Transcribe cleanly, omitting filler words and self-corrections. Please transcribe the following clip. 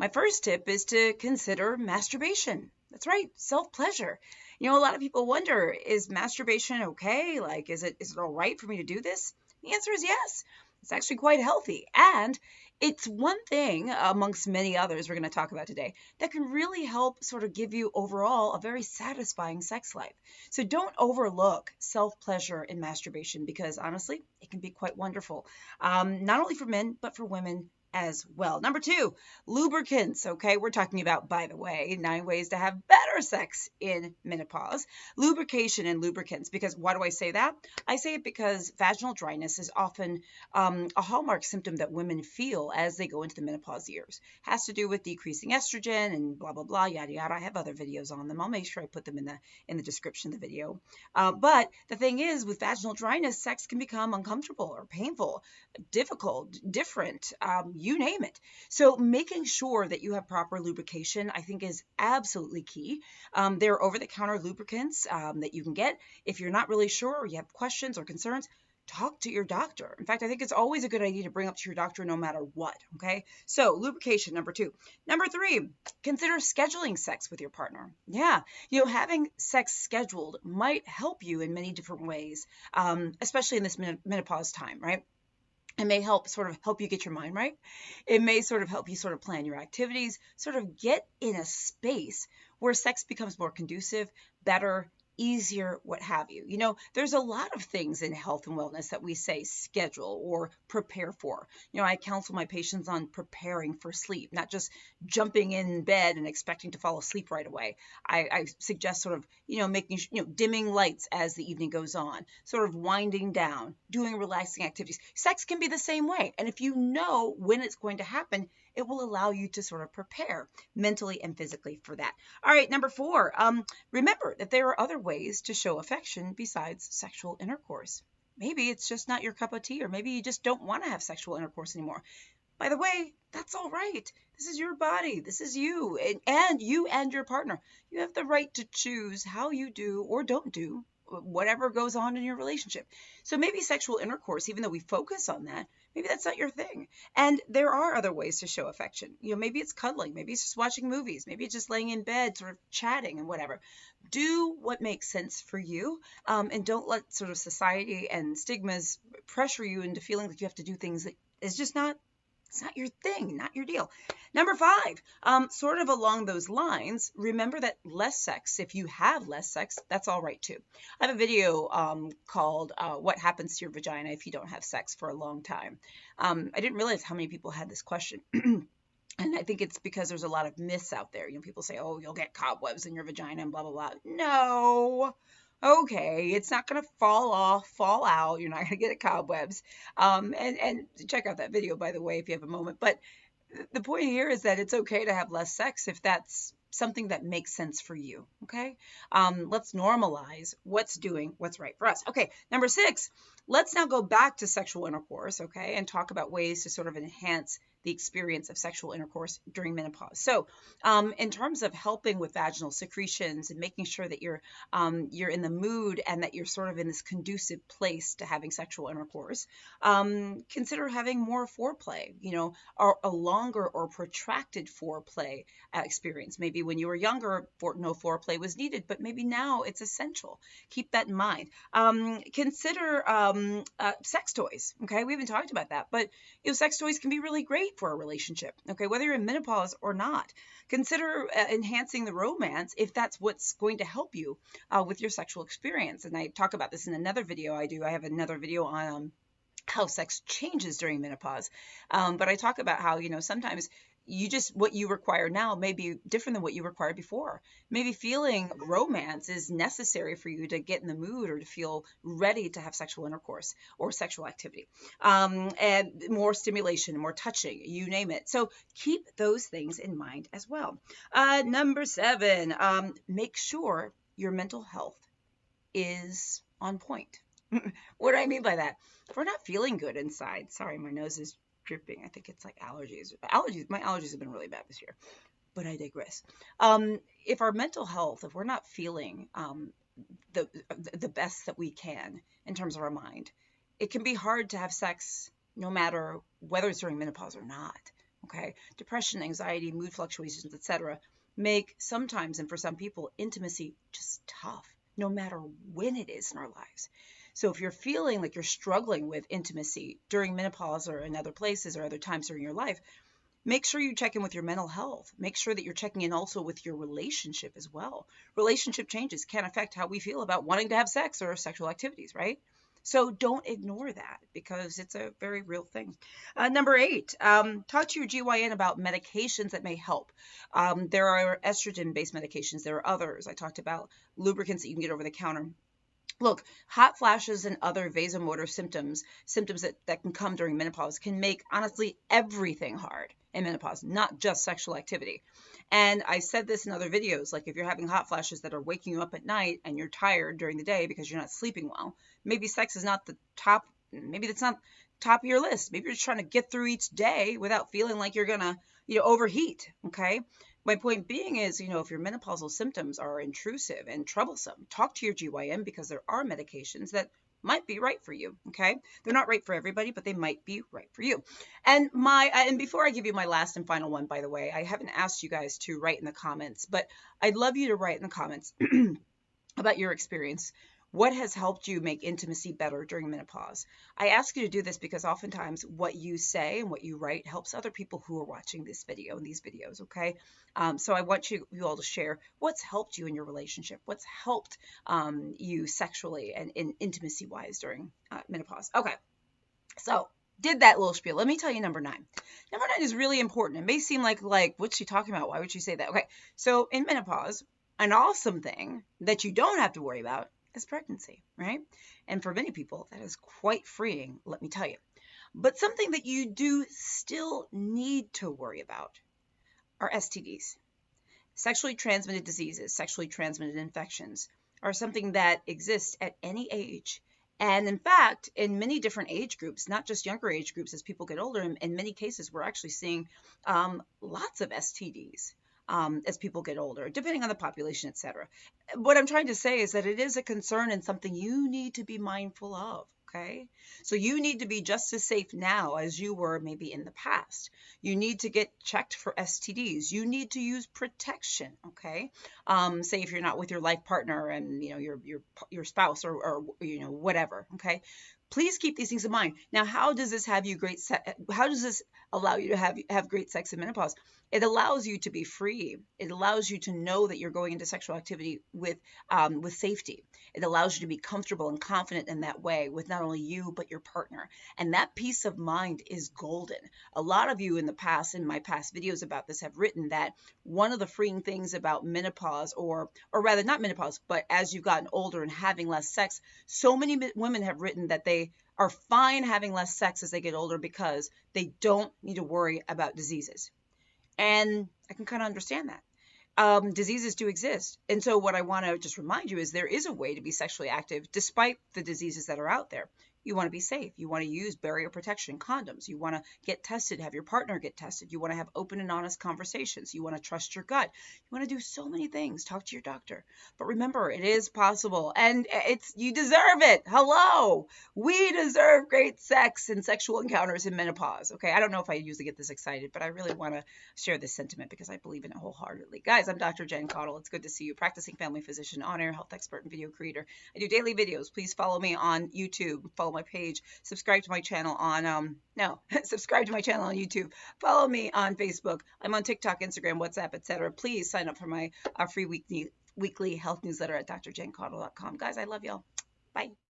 My first tip is to consider masturbation. That's right, self-pleasure. A lot of people wonder, is masturbation okay? Like, is it all right for me to do this? The answer is yes. It's actually quite healthy. And it's one thing amongst many others we're going to talk about today that can really help sort of give you overall a very satisfying sex life. So don't overlook self-pleasure in masturbation because honestly, it can be quite wonderful, not only for men, but for women as well. Number two, lubricants. Okay, we're talking about, by the way, 9 ways to have better sex in menopause. Lubrication and lubricants. Because why do I say that? I say it because vaginal dryness is often a hallmark symptom that women feel as they go into the menopause years. Has to do with decreasing estrogen and blah blah blah, yada yada. I have other videos on them. I'll make sure I put them in the description of the video. But the thing is, with vaginal dryness, sex can become uncomfortable or painful, difficult, different, you name it. So making sure that you have proper lubrication, I think, is absolutely key. There are over-the-counter lubricants that you can get. If you're not really sure or you have questions or concerns, talk to your doctor. In fact, I think it's always a good idea to bring up to your doctor no matter what, okay? So lubrication, number two. Number three, consider scheduling sex with your partner. Yeah, having sex scheduled might help you in many different ways, especially in this menopause time, right? It may help you get your mind right. It may sort of help you sort of plan your activities, sort of get in a space where sex becomes more conducive, better, easier, what have you. There's a lot of things in health and wellness that we say schedule or prepare for. I counsel my patients on preparing for sleep, not just jumping in bed and expecting to fall asleep right away. I suggest sort of, making, dimming lights as the evening goes on, sort of winding down, doing relaxing activities. Sex can be the same way. And if you know when it's going to happen, it will allow you to sort of prepare mentally and physically for that. All right, number four, remember that there are other ways to show affection besides sexual intercourse. Maybe it's just not your cup of tea, or maybe you just don't want to have sexual intercourse anymore. By the way, that's all right. This is your body. This is you, and you and your partner. You have the right to choose how you do or don't do whatever goes on in your relationship. So maybe sexual intercourse, even though we focus on that, maybe that's not your thing. And there are other ways to show affection. Maybe it's cuddling, maybe it's just watching movies, maybe it's just laying in bed, sort of chatting and whatever. Do what makes sense for you, and don't let sort of society and stigmas pressure you into feeling that you have to do things that is just not. It's not your thing, not your deal. Number five, sort of along those lines, remember that less sex, if you have less sex, that's all right too. I have a video called What Happens to Your Vagina If You Don't Have Sex for a Long Time. I didn't realize how many people had this question. And I think it's because there's a lot of myths out there. People say, oh, you'll get cobwebs in your vagina and blah, blah, blah. No. Okay, it's not going to fall out. You're not going to get cobwebs. And check out that video, by the way, if you have a moment. But the point here is that it's okay to have less sex if that's something that makes sense for you. Okay, let's normalize what's right for us. Okay, number six, let's now go back to sexual intercourse. Okay, and talk about ways to sort of enhance the experience of sexual intercourse during menopause. So, in terms of helping with vaginal secretions and making sure that you're in the mood and that you're sort of in this conducive place to having sexual intercourse, consider having more foreplay. Or a longer or protracted foreplay experience. Maybe when you were younger, no foreplay was needed, but maybe now it's essential. Keep that in mind. Consider sex toys. Okay, we haven't talked about that, but sex toys can be really great for a relationship. Okay, whether you're in menopause or not, consider enhancing the romance if that's what's going to help you with your sexual experience. And I talk about this in another video I do. I have another video on how sex changes during menopause. But I talk about how, sometimes what you require now may be different than what you required before. Maybe feeling romance is necessary for you to get in the mood or to feel ready to have sexual intercourse or sexual activity. And more stimulation, more touching, you name it. So keep those things in mind as well. Number seven, make sure your mental health is on point. What do I mean by that? If we're not feeling good inside, sorry, my nose is dripping. I think it's like allergies. My allergies have been really bad this year, but I digress. If our mental health, if we're not feeling the best that we can in terms of our mind, it can be hard to have sex no matter whether it's during menopause or not. okay? Depression, anxiety, mood fluctuations, etc., make sometimes, and for some people, intimacy just tough, no matter when it is in our lives. So if you're feeling like you're struggling with intimacy during menopause or in other places or other times during your life, make sure you check in with your mental health. Make sure that you're checking in also with your relationship as well. Relationship changes can affect how we feel about wanting to have sex or sexual activities, right? So don't ignore that because it's a very real thing. Number 8, talk to your GYN about medications that may help. There are estrogen-based medications. There are others. I talked about lubricants that you can get over the counter. Look, hot flashes and other vasomotor symptoms that can come during menopause can make, honestly, everything hard in menopause, not just sexual activity. And I said this in other videos, like if you're having hot flashes that are waking you up at night and you're tired during the day because you're not sleeping well, maybe sex is not the top, maybe that's not top of your list. Maybe you're just trying to get through each day without feeling like you're gonna, overheat, okay? My point being is, if your menopausal symptoms are intrusive and troublesome, talk to your GYN because there are medications that might be right for you, okay? They're not right for everybody, but they might be right for you. And before I give you my last and final one, by the way, I haven't asked you guys to write in the comments, but I'd love you to write in the comments about your experience. What has helped you make intimacy better during menopause? I ask you to do this because oftentimes what you say and what you write helps other people who are watching this video and these videos, okay? So I want you all to share what's helped you in your relationship, what's helped you sexually and intimacy-wise during menopause. Okay, so did that little spiel. Let me tell you number 9. Number 9 is really important. It may seem like what's she talking about? Why would she say that? Okay, so in menopause, an awesome thing that you don't have to worry about is pregnancy, right? And for many people, that is quite freeing, let me tell you. But something that you do still need to worry about are STDs. Sexually transmitted diseases, sexually transmitted infections are something that exist at any age. And in fact, in many different age groups, not just younger age groups as people get older, in many cases, we're actually seeing lots of STDs. As people get older, depending on the population, etc. What I'm trying to say is that it is a concern and something you need to be mindful of, okay? So you need to be just as safe now as you were maybe in the past. You need to get checked for STDs. You need to use protection, okay? Say if you're not with your life partner and, your spouse or whatever, okay? Please keep these things in mind. Now, how does this have you how does this allow you to have great sex in menopause? It allows you to be free. It allows you to know that you're going into sexual activity with safety. It allows you to be comfortable and confident in that way with not only you, but your partner. And that peace of mind is golden. A lot of you in my past videos about this have written that one of the freeing things about menopause, or rather not menopause, but as you've gotten older and having less sex, so many women have written that they are fine having less sex as they get older because they don't need to worry about diseases. And I can kind of understand that. Diseases do exist. And so what I want to just remind you is there is a way to be sexually active despite the diseases that are out there. You want to be safe. You want to use barrier protection, condoms. You want to get tested, have your partner get tested. You want to have open and honest conversations. You want to trust your gut. You want to do so many things. Talk to your doctor. But remember, it is possible and you deserve it. Hello. We deserve great sex and sexual encounters in menopause. Okay. I don't know if I usually get this excited, but I really want to share this sentiment because I believe in it wholeheartedly. Guys, I'm Dr. Jen Caudle. It's good to see you. Practicing family physician, on-air health expert, and video creator. I do daily videos. Please follow me on YouTube. Follow my page. Subscribe to my channel on subscribe to my channel on YouTube. Follow me on Facebook. I'm on TikTok, Instagram, WhatsApp, etc. Please sign up for my free weekly health newsletter at drjencaudle.com. Guys, I love y'all. Bye.